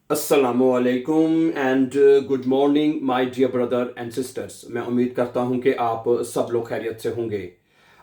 अस्सलामुअलैकुम and good morning my dear brother and sisters. मैं उम्मीद करता हूं कि आप सब लोग खैरियत से होंगे।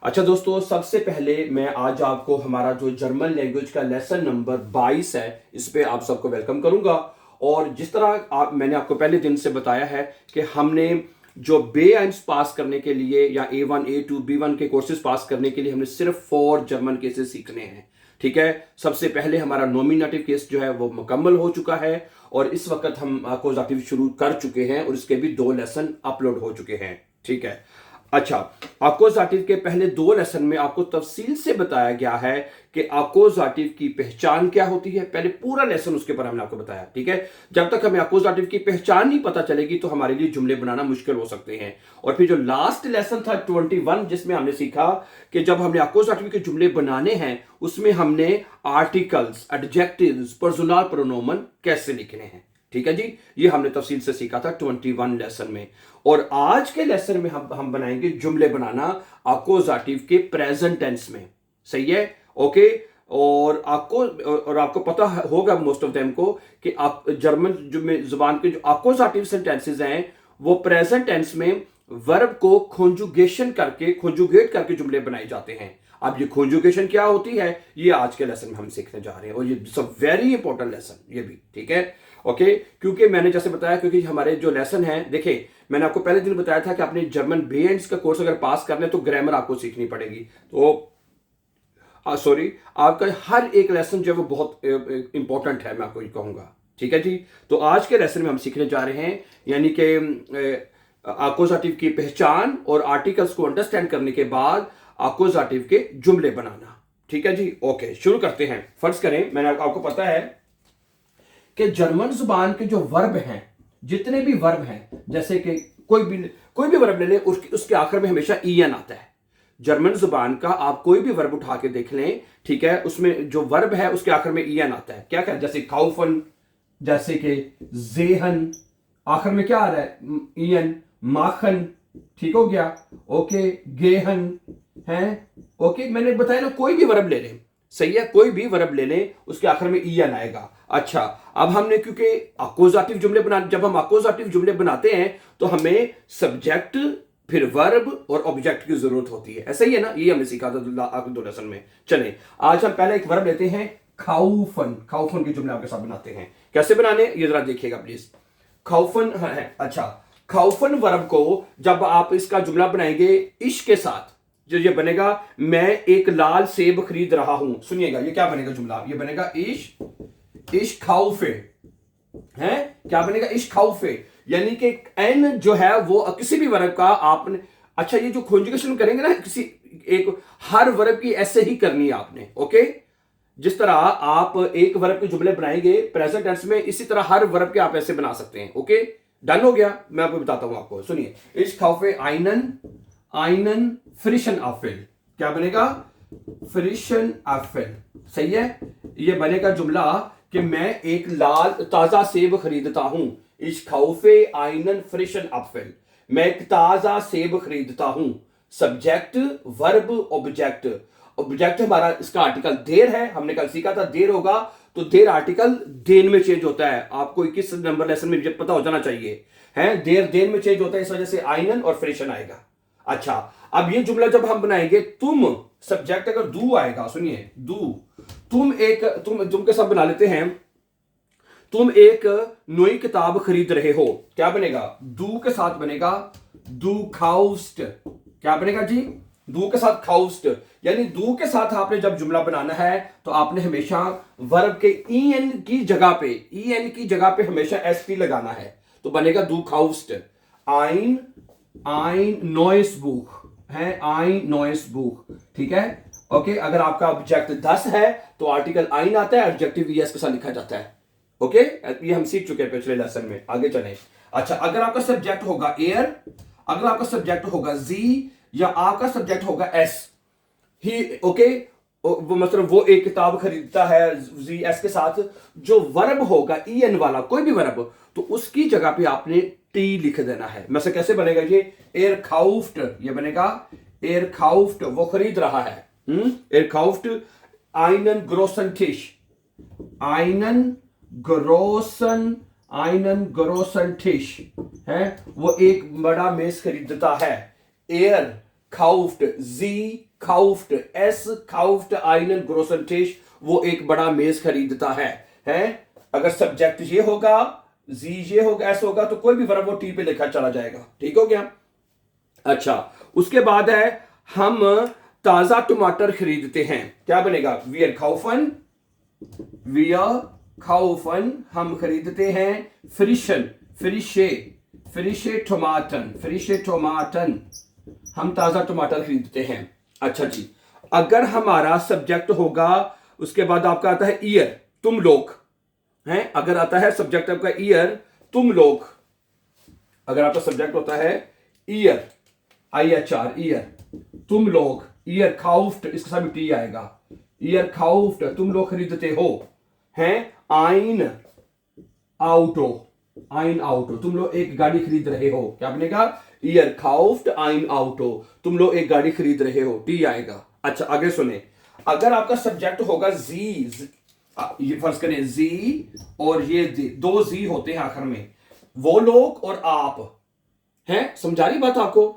अच्छा दोस्तों, सबसे पहले मैं आज आपको हमारा जो जर्मन लैंग्वेज का लेसन नंबर 22 है, इस पे आप सबको वेलकम करूंगा। और जिस तरह मैंने आपको पहले दिन से बताया है कि हमने जो B1 पास करने के लिए या A1 A2 B1 के कोर्सेज पास करने के लिए हमने सिर्फ 4 जर्मन केसेस सीखने हैं। ठीक है, सबसे पहले हमारा नॉमिनेटिव केस जो है वो मुकम्मल हो चुका है और इस वक्त हम अकोजाटिव शुरू कर चुके हैं और इसके भी 2 लेसन अपलोड हो चुके हैं। ठीक है, अच्छा, अकोजाटिव के पहले 2 लेसन में आपको तफसील से बताया गया है कि अकोजाटिव की पहचान क्या होती है। पहले पूरा लेसन उसके ऊपर हमने आपको बताया। ठीक है, जब तक हमें अकोजाटिव की पहचान नहीं पता चलेगी तो हमारे लिए जुमले बनाना मुश्किल हो सकते हैं। और फिर जो लास्ट लेसन था 21, जिसमें हमने सीखा कि जब हमने अकोजाटिव के जुमले बनाने हैं उसमें हमने आर्टिकल्स, एडजेक्टिव्स, पर्सनल प्रोनोमन कैसे लिखने हैं। ठीक है जी, ये हमने तफसील से सीखा था 21 लेसन में। और आज के लेसन में हम बनाएंगे जुमले बनाना अकोजाटिव के प्रेजेंट टेंस में। सही है, ओके। और आपको पता होगा मोस्ट ऑफ देम को कि आप जर्मन जुबान के जो अकोजाटिव सेंटेंसेस हैं वो प्रेजेंट टेंस में वर्ब को कॉन्जुगेट करके जुमले बनाए जाते हैं। अब ये कॉन्जुगेशन क्या होती है ये आज के लेसन में हम सीखने जा रहे हैं और ये सब वेरी इंपॉर्टेंट लेसन ये भी। ठीक है, ओके। क्योंकि मैंने जैसे बताया, क्योंकि हमारे जो लेसन है, देखिए मैंने आपको पहले दिन बताया था कि आपने जर्मन B1 का कोर्स अगर पास करना है तो ग्रामर आपको सीखनी पड़ेगी। तो आपका हर एक लेसन जो है वो बहुत इंपॉर्टेंट है, मैं आपको ये कहूंगा। ठीक है जी, तो आज के लेसन में हम सीखने जा रहे हैं यानी कि अकोजाटिव की पहचान और आर्टिकल्स को अंडरस्टैंड करने के बाद अकोजाटिव के जुमले बनाना। ठीक है जी, ओके, शुरू करते हैं। फर्ज करें, मैंने आपको पता है कि जर्मन जुबान के जो वर्ब हैं, जितने भी वर्ब हैं, जैसे कि कोई भी वर्ब ले लें, उसके आखिर में हमेशा en आता है। जर्मन जुबान का आप कोई भी वर्ब उठा के देख लें, ठीक है, उसमें जो वर्ब है उसके आखिर में en आता है। क्या क्या, जैसे काउफन, जैसे कि जेहन, आखिर में क्या आ रहा है en। माखन, ठीक हो गया, ओके। गेहन है, ओके। मैंने बताया ना, कोई भी वर्ब ले लें, सही है, कोई भी वर्ब ले लें उसके आखिर में en आएगा। अच्छा, अब हमने क्योंकि अकोजाटिव जुमले जब हम अकोजाटिव जुमले बनाते हैं तो हमें सब्जेक्ट, फिर वर्ब और ऑब्जेक्ट की जरूरत होती है। ऐसा ही है ना, ये हमने सीखा था 2 लेसन में। चलें, आज हम पहले एक वर्ब लेते हैं, खाउफन। खाउफन के जुमले आपके साथ बनाते हैं। कैसे बनाने ये जरा देखिएगा प्लीज। खाउफन है, अच्छा, खाउफन वर्ब को जब आप इसका जुमला बनाएंगे इश के साथ, जो ये बनेगा, मैं एक लाल सेब खरीद रहा हूं। सुनिएगा, ये क्या बनेगा जुमला, ये बनेगा इश खाउफे है। क्या बनेगा, इश खाउफे, यानी कि एन जो है वो किसी भी वर्ब का आपने, अच्छा, ये जो कॉन्जुगेशन करेंगे ना किसी एक, हर वर्ब की ऐसे ही करनी है आपने, ओके। जिस तरह आप एक वर्ब के जुमले बनाएंगे प्रेजेंट टेंस में, इसी तरह हर वर्ब के आप ऐसे बना सकते हैं। ओके, डन हो गया। मैं आपको बताता हूं, आपको सुनिए। इश खाउफे आइनन फ्रिशन आफिल। क्या बनेगा, फ्रिशन आफिल। सही है, ये बनेगा जुमला कि मैं एक लाल ताजा सेब खरीदता हूं। इश खाउफे आइनन फ्रिशन आफिल, मैं एक ताजा सेब खरीदता हूं। Subject, verb, object. ऑब्जेक्ट हमारा इसका आर्टिकल देर है, हमने कल सीखा था देर होगा तो देर आर्टिकल देन में चेंज होता है। आपको 21 नंबर लेसन में पता हो जाना चाहिए है, देर देन में चेंज होता है, इस वजह से आइनन और फ्रेशन आएगा। अच्छा, अब ये जुमला जब हम बनाएंगे, तुम सब्जेक्ट अगर दू आएगा, सुनिए, दू, तुम के साथ बना लेते हैं, तुम एक नई किताब खरीद रहे हो। क्या बनेगा, दू के साथ बनेगा दू खाउस्ट। क्या बनेगा जी, दू के साथ खाउस्ट, यानी दू के साथ आपने जब जुमला बनाना है तो आपने हमेशा वर्ब के en की जगह पे हमेशा sp लगाना है, तो बनेगा दू खाउस्ट। आइन नॉइस बुक है, आइन नॉइस बुक। ठीक है, ओके। अगर आपका ऑब्जेक्ट 10 है तो आर्टिकल आइन आता है, एडजेक्टिव es के साथ लिखा जाता है। ओके, ये हम सीख चुके हैं पिछले लेसन में। आगे चलें। अच्छा, अगर आपका सब्जेक्ट होगा एयर, अगर आपका सब्जेक्ट होगा जी, या आपका सब्जेक्ट होगा एस ही, ओके, वो मतलब वो एक किताब खरीदता है जी एस के साथ, जो वर्ब होगा en वाला कोई भी वर्ब, तो उसकी जगह पे आपने टी लिख देना है। मतलब कैसे बनेगा ये, एयर खाउफ्ट, ये बनेगा एयर खाउफ्ट, वो खरीद रहा है। एयर खाउफ्ट आइनन ग्रोसन टिश, आइनन ग्रोसन आइनन ग्रोसन टिश है, वो एक बड़ा मेज खरीदता है। एयर काउफ्ट, जी काउफ्ट, एस काउफ्ट आइनन ग्रोसन टिश, वो एक बड़ा मेज खरीदता है। अगर सब्जेक्ट ये होगा, जी ये होगा, एस होगा, तो कोई भी वर्ब वो टी पे लिखा चला जाएगा। ठीक हो गया। अच्छा, उसके बाद है हम ताजा टमाटर खरीदते हैं, क्या बनेगा? वियर खाउफन, वियर खाउफन, हम खरीदते हैं। फ्रिशन, फ्रिशे, फ्रिशे टमाटन, फ्रिशे टमाटन, हम ताजा टमाटर खरीदते हैं। अच्छा जी, अगर हमारा सब्जेक्ट होगा, उसके बाद आपका आता है ईयर, तुम लोग हैं। अगर आता है सब्जेक्ट आपका ईयर, तुम लोग, अगर आपका सब्जेक्ट होता है ईयर, IHR, ईयर, तुम लोग, ईयर काउफ्ट, इसके साथ भी टी आएगा, ईयर काउफ्ट, तुम लोग खरीदते हो हैं। आइन आउटो, आइन आउटो, तुम लोग एक गाड़ी खरीद रहे हो, क्या बनेगा? ईयर काउफ्ट आइन आउटो, तुम लोग एक गाड़ी खरीद रहे हो, टी आएगा। अच्छा, आगे सुने, अगर आपका सब्जेक्ट होगा जी, ये फर्ज करें जी और ये दो जी होते हैं आखिर में, वो लोग और आप हैं, समझा रही बात आपको?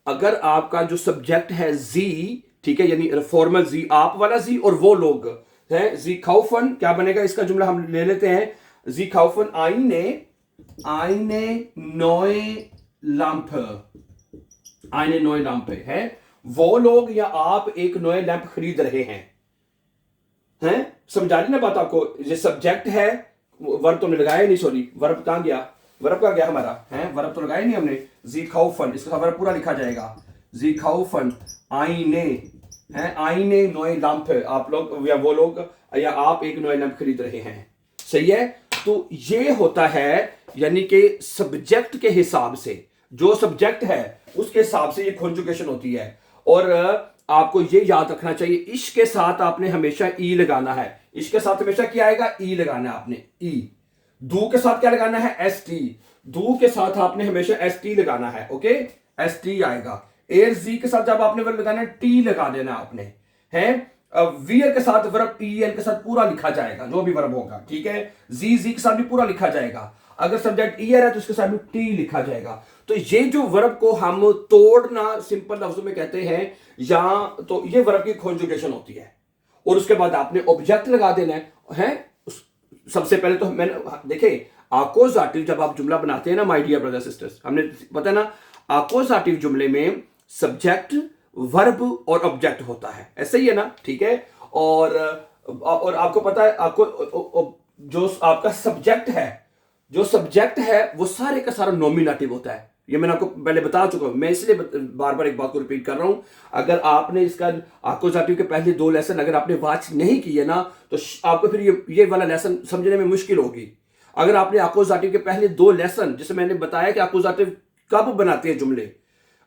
अगर आपका जो सब्जेक्ट है जी, ठीक है, यानी फॉर्मल जी, आप वाला जी और वो लोग है, जी खाउफन, क्या बनेगा इसका जुमला? हम ले लेते हैं, जी खाउफन आइने, आइने नोए लैंप, आइने नोए लैंप है, वो लोग या आप एक नोए लैंप खरीद रहे हैं। समझा रही ना बात आपको? ये सब्जेक्ट है, वर्ब तो लगाया नहीं, सॉरी, वर्ब कहां गया? वर्ब का गया हमारा है, वर्ब तो लगाया नहीं हमने। जी खाउफन, इसका वर्ब पूरा लिखा जाएगा, जी खाउफन आईने है, आईने नोए लैंप, आप लोग या वो लोग या आप एक नोए लैंप खरीद रहे हैं। सही है। तो ये होता है, यानी कि सब्जेक्ट के हिसाब से, जो सब्जेक्ट है उसके हिसाब से ये कॉन्जुगेशन होती है। और आपको ये याद रखना चाहिए, इश के साथ आपने हमेशा ई लगाना है। इश के साथ हमेशा क्या आएगा? ई लगाना है आपने, ई। दू के साथ क्या लगाना है? S T. दू के साथ आपने हमेशा एस टी लगाना है, ओके, एस टी आएगा। एर जी के साथ जब आपने वर्ब लगाना है, टी लगा देना आपने, है। वियर के साथ वर्ब ई एल के साथ पूरा लिखा जाएगा, जो भी वर्ब होगा, ठीक है। जी जी के साथ भी पूरा लिखा जाएगा। अगर सब्जेक्ट ईयर है तो उसके साथ भी टी लिखा जाएगा। तो ये जो वर्ब को हम तोड़ना सिंपल लफ्जों में कहते हैं, या तो ये वर्ब की कॉन्जुगेशन होती है। और उसके बाद आपने ऑब्जेक्ट लगा देना है। सबसे पहले तो मैंने देखे, आकोजाटिव जब आप जुमला बनाते हैं ना माय डियर ब्रदर सिस्टर्स, हमने पता है ना, आकोजाटिव जुमले में सब्जेक्ट, वर्ब और ऑब्जेक्ट होता है, ऐसे ही है ना, ठीक है। और आपको पता है, आपको जो आपका सब्जेक्ट है, जो सब्जेक्ट है वो सारे का सारा नॉमिनेटिव होता है। ये मैंने आपको पहले बता चुका हूं, मैं इसलिए बार बार एक बात को रिपीट कर रहा हूं। अगर आपने इसका आकोजाटिव के पहले 2 लेसन अगर आपने वॉच नहीं किए ना, तो आपको फिर ये वाला लेसन समझने में मुश्किल होगी। अगर आपने आकोजाटिव के पहले 2 लेसन, जैसे मैंने बताया कि आकोजाटिव कब बनाते हैं जुमले,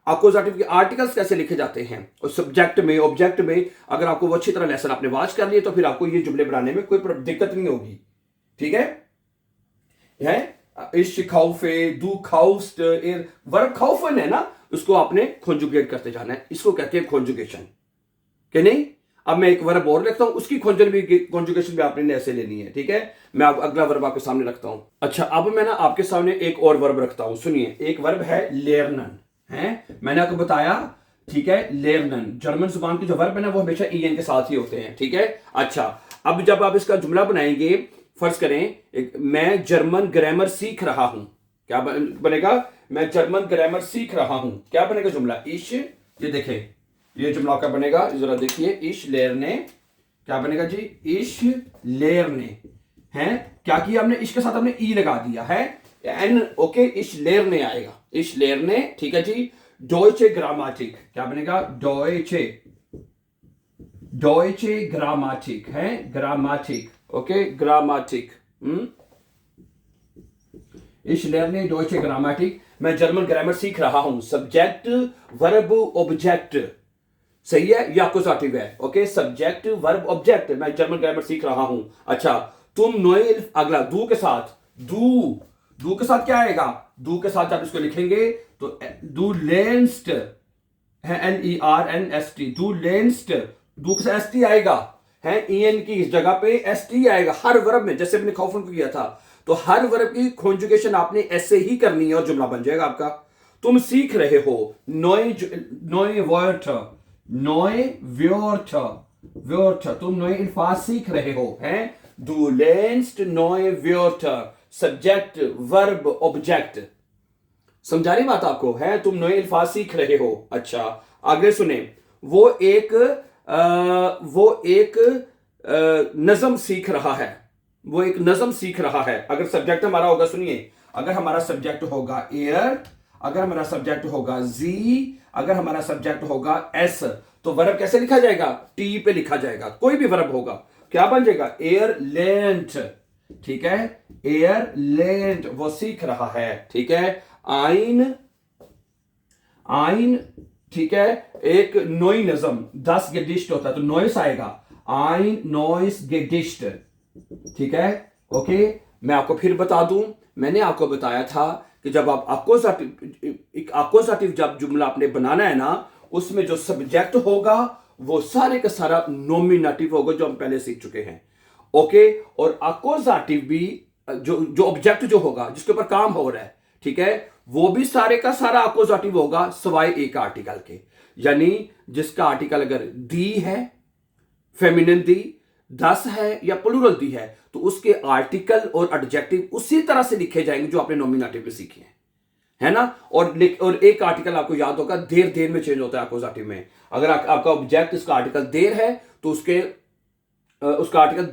आकोजाटिव के आर्टिकल्स कैसे लिखे जाते हैं, और सब्जेक्ट में, ऑब्जेक्ट में, अगर आपको वो अच्छी तरह लेसन आपने वॉच कर लिए, तो फिर आपको ये जुमले बनाने में कोई दिक्कत नहीं होगी, ठीक है। इश खाउफे, दू खाउस्ट, वर्ब खाउफन है ना, उसको आपने कॉन्जुगेट करते जाना है, इसको कहते हैं कॉन्जुगेशन, कि नहीं? अब मैं एक वर्ब और लिखता हूं, उसकी कॉन्जुगेशन भी आपने ऐसे लेनी है, ठीक है। मैं अगला वर्ब आपके सामने रखता हूं। अच्छा, अब मैं ना आपके सामने एक और वर्ब रखता हूं, सुनिए। एक वर्ब है लेरनन, है, मैंने आपको बताया, ठीक है। लेरनन, जर्मन जुबान की जो वर्ब है ना, वो हमेशा ईएन के साथ ही होते हैं, ठीक है। अच्छा, अब जब आप इसका जुमला बनाएंगे, फर्ज करें मैं जर्मन ग्रामर सीख रहा हूं, क्या बनेगा? मैं जर्मन ग्रामर सीख रहा हूं, क्या बनेगा जुमला? इश, ये देखें, ये जुमला क्या बनेगा, जरा देखिए, इश लेरने, क्या बनेगा जी? इश लेरने, हैं, क्या किया हमने? इश के साथ हमने ई लगा दिया है, एन, ओके, इश लेरने आएगा, इश लेरने, ठीक है जी। डॉयचे ग्रामाटिक, क्या बनेगा? डॉयचे, डॉयचे ग्रामाटिक है, ग्रामाटिक, ओके, ग्रामाटिक। इश लेरने डॉयचे ग्रामाटिक, मैं जर्मन ग्रामर सीख रहा हूं। सब्जेक्ट, वर्ब, ऑब्जेक्ट, सही है, ये आकोजाटिव है, ओके। सब्जेक्ट, वर्ब, ऑब्जेक्ट, मैं जर्मन ग्रामर सीख रहा हूं। अच्छा, तुम नोएल, अगला दू के साथ, दू के साथ क्या आएगा? दू के साथ आप इसको लिखेंगे तो दू लेंस्ट है, NERNST, दू लेंस्ट, दू के साथ ST आएगा, है, en की इस जगह पे st आएगा हर वर्ब में, जैसे मैंने खौफन को किया था। तो हर वर्ब की कॉन्जुगेशन आपने ऐसे ही करनी है और जुमला बन जाएगा आपका। तुम सीख रहे हो नए वर्ड, तुम नए अल्फाज सीख रहे हो हैं। Du lernst neue Wörter, subject verb object. समझा रही बात आपको है, तुम नए अल्फाज सीख रहे हो। अच्छा आगे सुने, वो एक नज़म सीख रहा है, वो एक नज़म सीख रहा है। अगर सब्जेक्ट हमारा होगा, सुनिए, अगर हमारा सब्जेक्ट होगा एयर, अगर हमारा सब्जेक्ट होगा जी, अगर हमारा सब्जेक्ट होगा एस, तो वर्ब कैसे लिखा जाएगा? टी पे लिखा जाएगा। कोई भी वर्ब होगा क्या बन जाएगा? एयर लेंट, ठीक है, एयर लेंट, वो सीख रहा है, ठीक है। आइन, ठीक है, एक नोई नज़म 10 गेडिस्ट होता है तो नॉइस आएगा, आइन नॉइस गेडिस्ट, ठीक है। ओके, मैं आपको फिर बता दूं, मैंने आपको बताया था कि जब आप अक्वज़ाटिव जब जुमला आपने बनाना है ना, उसमें जो सब्जेक्ट होगा वो सारे का सारा नॉमिनेटिव होगा, जो हम पहले सीख चुके हैं। ओके, और अक्वज़ाटिव भी जो ऑब्जेक्ट जो होगा जिसके ऊपर काम हो रहा है, ठीक है, वो भी सारे का सारा अक्वज़ाटिव होगा सिवाय एक आर्टिकल के। यानी जिसका आर्टिकल अगर दी है, फेमिनिन दी, 10 है या प्लूरल दी है, तो उसके आर्टिकल और एडजेक्टिव उसी तरह से लिखे जाएंगे जो आपने नॉमिनेटिव में सीखे हैं, है ना। और एक आर्टिकल आपको याद होगा देर में चेंज होता है अक्वज़ाटिव में। अगर आपका ऑब्जेक्ट इसका आर्टिकल देर है तो उसका आर्टिकल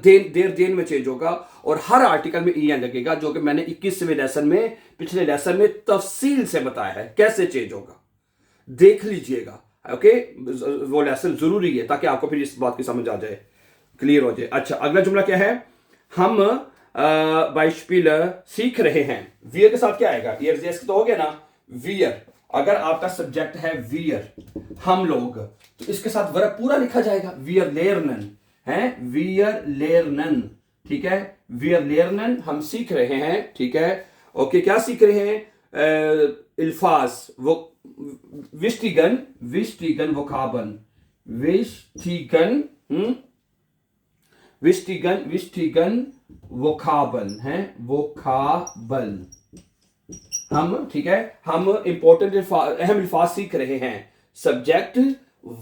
देर में चेंज होगा, और हर आर्टिकल में en लगेगा, जो कि मैंने 21वें लेसन में, पिछले लेसन में तफसील से बताया है कैसे चेंज होगा, देख लीजिएगा। ओके, वो लेसन जरूरी है ताकि आपको फिर इस बात की समझ आ जाए, क्लियर हो जाए। अच्छा अगला जुमला क्या है? हम बाइस्पिलर सीख रहे हैं। वियर के साथ क्या आएगा? ईयर जेस तो हो गया ना, वियर। अगर आपका सब्जेक्ट है वियर, हम लोग, तो इसके साथ वर्ब पूरा लिखा जाएगा, वियर लेरनन, है, वियर लेरनन, ठीक है, वियर लेरनन, हम सीख रहे हैं, ठीक है। ओके, क्या सीख रहे हैं? अल्फाज, वो विस्टिगन वोकाबन, विस्टिगन वोकाबल है, वोकाबल, हम, ठीक है, हम इंपॉर्टेंट अहम अल्फाज सीख रहे हैं, सब्जेक्ट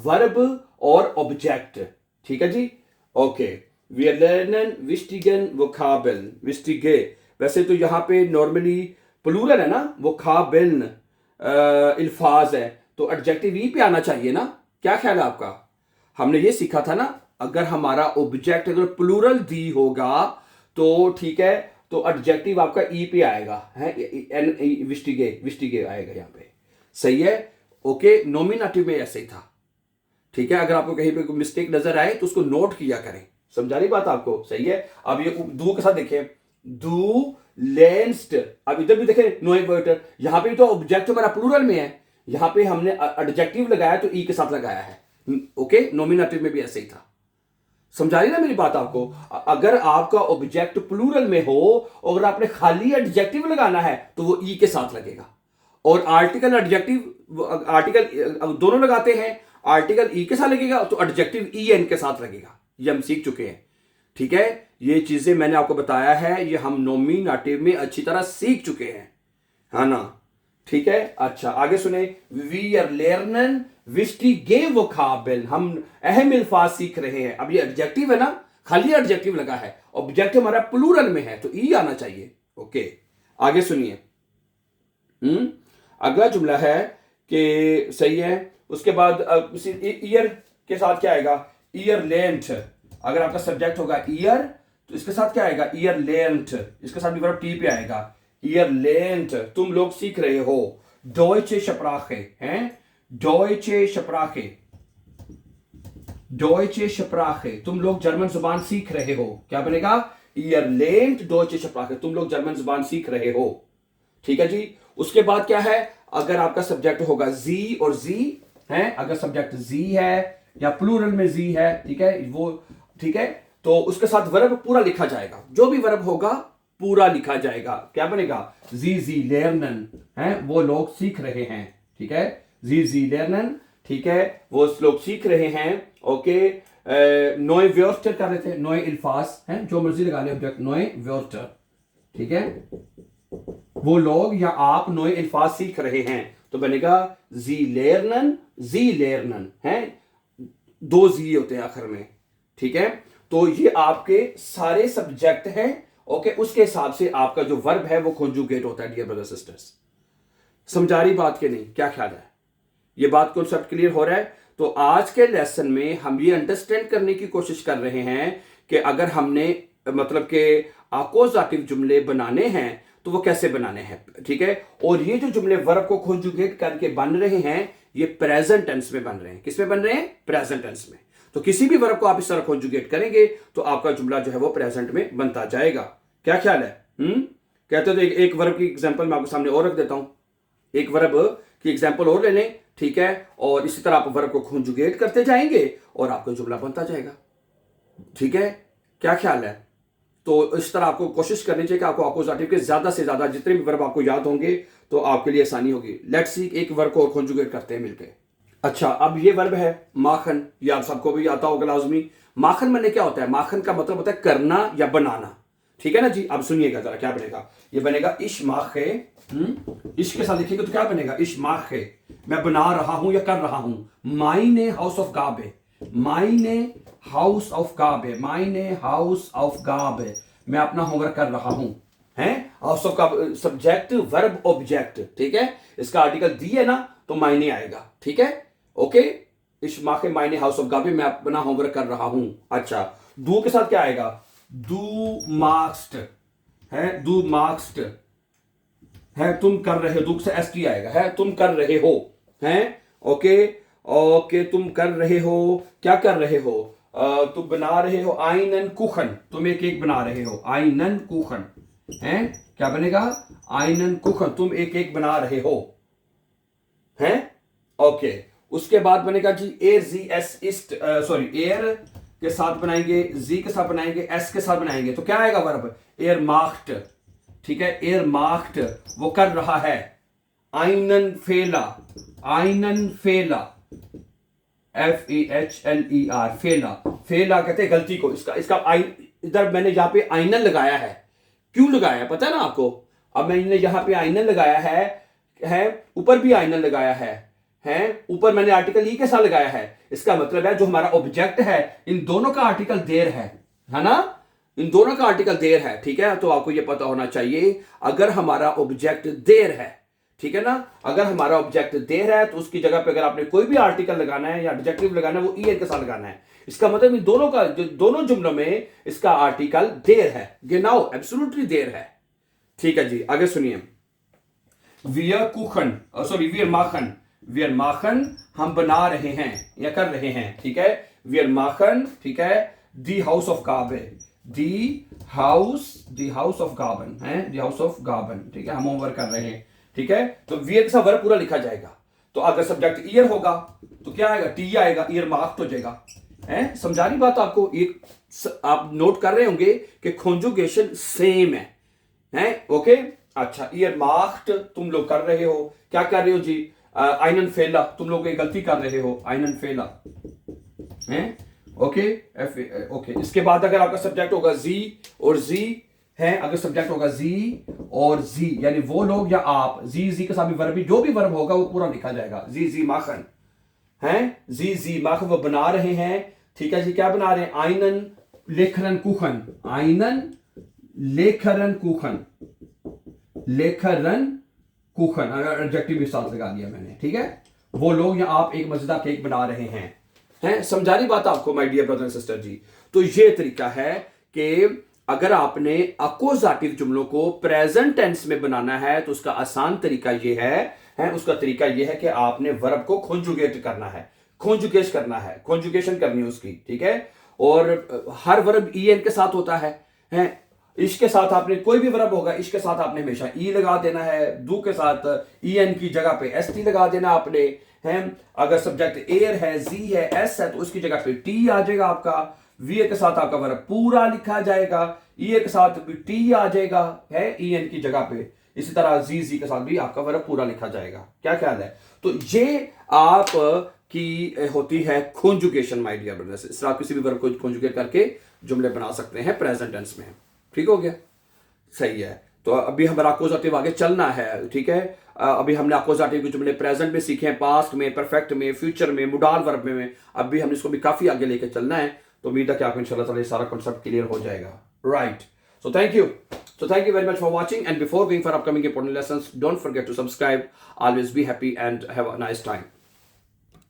वर्ब और ऑब्जेक्ट, ठीक है जी। Okay, wir lernen wichtigen Vokabeln, wichtige, वैसे तो यहां पे नॉर्मली प्लूरल है ना, वोकाबेल्न अल्फाज है, तो एडजेक्टिव ई पे आना चाहिए ना। क्या ख्याल है आपका? हमने ये सीखा था ना, अगर हमारा ऑब्जेक्ट अगर प्लूरल दी होगा तो ठीक है, तो एडजेक्टिव आपका ई पे आएगा, है, विस्टिगे आएगा यहाँ पे, सही है। ओके, नॉमिनेटिव में ऐसे ही था, ठीक है। अगर आपको कहीं पे कोई मिस्टेक नजर आए तो उसको नोट किया करें, समझा रही बात आपको, सही है। अब ये दू के साथ देखें, दू लेंस्ट, अब इधर भी देखें नोए वर्टर, यहां पे तो ऑब्जेक्ट हमारा प्लूरल में है, यहां पे हमने एडजेक्टिव लगाया तो ई के साथ लगाया है। ओके, नॉमिनेटिव में भी ऐसे ही था, समझा रही ना मेरी बात आपको। अगर आपका ऑब्जेक्ट प्लूरल में हो और आपने खाली एडजेक्टिव लगाना है तो वो ई के साथ लगेगा, और आर्टिकल एडजेक्टिव, आर्टिकल दोनों लगाते हैं, आर्टिकल ई के साथ लगेगा तो एडजेक्टिव ई एन के साथ लगेगा। ये हम सीख चुके हैं, ठीक है। ये चीजें मैंने आपको बताया है, ये हम नॉमिनेटिव में अच्छी तरह सीख चुके हैं, है ना, ठीक है। अच्छा आगे सुने, wir lernen wichtige Vokabeln, हम अहम अल्फाज सीख रहे हैं। अब ये एडजेक्टिव है ना, खाली एडजेक्टिव लगा है, ऑब्जेक्ट हमारा प्लूरल में है तो ई आना चाहिए। ओके, आगे सुनिए, अगला जुमला है कि सही है, उसके बाद ईयर के साथ क्या आएगा? Year length. अगर आपका सब्जेक्ट होगा ईयर तो इसके साथ क्या आएगा? ईयर लेंथ, इसके साथ भी वर्ब टी पे आएगा, ईयर लेंथ। तुम लोग सीख रहे हो, डॉयचे शप्राखे, हैं, डॉयचे शप्राखे, डॉयचे शप्राखे, तुम लोग जर्मन जुबान सीख रहे हो। क्या बनेगा? ईयर लेंथ डॉयचे शप्राखे, तुम लोग जर्मन जुबान सीख रहे हो, ठीक है जी। उसके बाद क्या है? अगर आपका सब्जेक्ट होगा जी और जी है, अगर सब्जेक्ट जी है या प्लूरल में जी है, ठीक है, वो ठीक है, तो उसके साथ वर्ब पूरा लिखा जाएगा, जो भी वर्ब होगा पूरा लिखा जाएगा। क्या बनेगा? जी लेरनन, है, वो लोग सीख रहे हैं, ठीक है, जी लेरनन, ठीक है, वो लोग सीख रहे हैं। ओके, नोए व्योर्टर कर रहे थे, नोए इल्फाज हैं, जो मर्जी लगा ले ऑब्जेक्ट, नोए व्योर्टर, ठीक है, वो लोग या आप नोए इल्फाज सीख रहे हैं, तो बनेगा जी लेरनन है, दो जी होते हैं आखिर में, ठीक है। तो ये आपके सारे सब्जेक्ट हैं, ओके, उसके हिसाब से आपका जो वर्ब है वो कॉन्जुगेट होता है डियर ब्रदर सिस्टर्स। समझा रही बात के नहीं, क्या ख्याल है, ये बात कॉन्सेप्ट क्लियर हो रहा है। तो आज के लेसन में हम ये अंडरस्टैंड करने की कोशिश कर रहे हैं कि अगर हमने मतलब के अकोजाटिव जुमले बनाने हैं तो वो कैसे बनाने हैं, ठीक है। और ये जो जुमले वर्ब को कॉन्जुगेट करके बन रहे हैं ये प्रेजेंट टेंस में बन रहे हैं। किस में बन रहे हैं? प्रेजेंट टेंस में। तो किसी भी वर्ब को आप इस तरह कॉन्जुगेट करेंगे तो आपका जुमला जो है वो प्रेजेंट में बनता जाएगा। क्या ख्याल है? कहते तो एक वर्ब की एग्जांपल मैं आपके सामने और रख देता हूं, एक वर्ब की एग्जांपल और ले लें, ठीक है, और इसी तरह आप वर्ब को कॉन्जुगेट करते जाएंगे और आपका जुमला बनता जाएगा, ठीक है। क्या ख्याल है? तो इस तरह आपको कोशिश करनी चाहिए कि आपको अपोजिटिव के ज्यादा से ज्यादा जितने भी वर्ब आपको याद होंगे तो आपके लिए आसानी होगी। लेट्स सी एक वर्ब को और कॉन्जुगेट करते हैं मिलके। अच्छा, अब ये वर्ब है माखन, ये आप सबको भी आता होगा लाजमी। माखन बनने क्या होता है? माखन का मतलब होता है करना या बनाना, ठीक है ना जी। अब सुनिएगा जरा क्या बनेगा। ये बनेगा इश माखे, इश के साथ लिखिएगा तो क्या बनेगा? इश माखे, मैं बना रहा हूं या कर रहा हूं। माइने हाउस ऑफ गाबे, माइने हाउस ऑफ गाबे, माइने हाउस ऑफ गाबे, मैं अपना होमवर्क कर रहा हूं, हैं। हाउस ऑफ गाबे सब्जेक्ट वर्ब ऑब्जेक्ट, ठीक है। इसका आर्टिकल दी है ना तो मायने आएगा, ठीक है, ओके। इस माखे मायने हाउस ऑफ गाबे, मैं अपना होमवर्क कर रहा हूं। अच्छा, दू के साथ क्या आएगा? दू मार्क्स्ट है, दू मार्क्स्ट है, तुम कर रहे हो, दुख से एस टी आएगा, है तुम कर रहे हो, हैं, ओके ओके, तुम कर रहे हो, क्या कर रहे हो? तुम बना रहे हो आइनन कुखन, तुम एक एक बना रहे हो, आइनन कुखन, हैं, क्या बनेगा? आइनन कुखन, तुम एक एक बना रहे हो, हैं, ओके। उसके बाद बनेगा जी एयर जी एस इस्ट, सॉरी एयर के साथ बनाएंगे, जी के साथ बनाएंगे, एस के साथ बनाएंगे तो क्या आएगा वर्ब? एयर मार्क्ड, ठीक है, एयर मार्क्ड, वो कर रहा है। आइनन फेला, आइनन फेला, FEHLER, फेला, फेला कहते हैं गलती को। इसका इधर मैंने यहां पे आइनन लगाया है, क्यों लगाया है पता है ना आपको? अब मैंने यहां पे आइनन लगाया है, ऊपर भी आइनन लगाया है, ऊपर मैंने आर्टिकल ई के साथ लगाया है। इसका मतलब है जो हमारा ऑब्जेक्ट है इन दोनों का आर्टिकल देर है ना, इन दोनों का आर्टिकल देर है, ठीक है। तो आपको यह पता होना चाहिए अगर हमारा ऑब्जेक्ट देर है, ठीक है ना, अगर हमारा ऑब्जेक्ट देर है तो उसकी जगह पे अगर आपने कोई भी आर्टिकल लगाना है या एडजेक्टिव लगाना है वो ई के साथ लगाना है। इसका मतलब इन दोनों का, दोनों जुमलों में इसका आर्टिकल देर है, गेनाउ एब्सोल्युटली देर है, ठीक है जी। आगे सुनिए, वियर कुखन, सॉरी वियर माखन, वियर माखन हम बना रहे हैं या कर रहे हैं, ठीक है। वियर माखन, ठीक है। दी हाउस ऑफ गाबे, दी हाउस ऑफ गाबन है, दी हाउस ऑफ गाबन, ठीक है, हम होमवर्क कर रहे हैं, ठीक है। तो वियर के साथ वर्ब पूरा लिखा जाएगा। तो अगर सब्जेक्ट ईयर होगा तो क्या आएगा? टी आएगा, ईयर मार्क्ड हो जाएगा, है। समझा रही बात आपको? एक आप नोट कर रहे होंगे कि कॉन्जुगेशन सेम है, ओके। अच्छा, ईयर मार्क्ड तुम लोग कर रहे हो, क्या कर रहे हो जी? आइनन फेला, तुम लोग एक गलती कर रहे हो, आइनन फेला, हैं, ओके ओके। इसके बाद अगर आपका सब्जेक्ट होगा जी और जी है, अगर सब्जेक्ट होगा जी और जी यानी वो लोग या आप, जी के साथ भी वर्ब, जो भी वर्ब होगा वो पूरा लिखा जाएगा। जी माखन है, जी माखन वो बना रहे हैं, ठीक है जी। क्या बना रहे हैं? आइनन लेखरन कुखन, आइनन लेखरन कुखन, लेखरन कुखन, अगर एडजेक्टिव भी साथ लगा दिया मैंने, ठीक है। वो लोग या आप एक मजेदार केक बना रहे हैं, समझा रही बात आपको my dear brother and sister जी। तो ये तरीका है कि अगर आपने अकोजाटिव जुमलों को प्रेजेंट टेंस में बनाना है तो उसका आसान तरीका ये है, उसका तरीका ये है कि आपने वर्ब को कॉन्जुगेट करना है, कॉन्जुगेट करना है, कॉन्जुगेशन करनी है उसकी, ठीक है। और हर वर्ब ई एन के साथ होता है। इश के साथ आपने कोई भी वर्ब होगा, इश के साथ आपने हमेशा ई लगा देना है, दू के साथ ई एन की जगह पे एस टी लगा देना आपने, है। अगर सब्जेक्ट एयर है, जी है, एस है तो उसकी जगह पे टी आ जाएगा आपका। वी के साथ आपका वर्ब पूरा लिखा जाएगा, ई के साथ भी टी आ जाएगा, है, ई एन की जगह पे। इसी तरह जी के साथ भी आपका वर्ब पूरा लिखा जाएगा। क्या ख्याल है? तो ये आप की होती है कॉन्जुगेशन माय डियर ब्रदर्स। इस तरह किसी भी वर्ब को कॉन्जुगेट करके जुमले बना सकते हैं प्रेजेंट टेंस में। ठीक हो गया, सही है। तो अभी हमारा अकोजाटिव आगे चलना है, ठीक है। अभी हमने अकोजाटिव के जुमले प्रेजेंट में सीखे हैं, पास्ट में, परफेक्ट में, फ्यूचर में, मुडाल वर्ब में। अभी हमने इसको भी काफी आगे लेके चलना है, तो उम्मीद है कि आपको इंशाल्लाह ताला ये सारा कॉन्सेप्ट क्लियर हो जाएगा। Right, so thank you very much for watching, and before going for upcoming important lessons, don't forget to subscribe. Always be happy and have a nice time.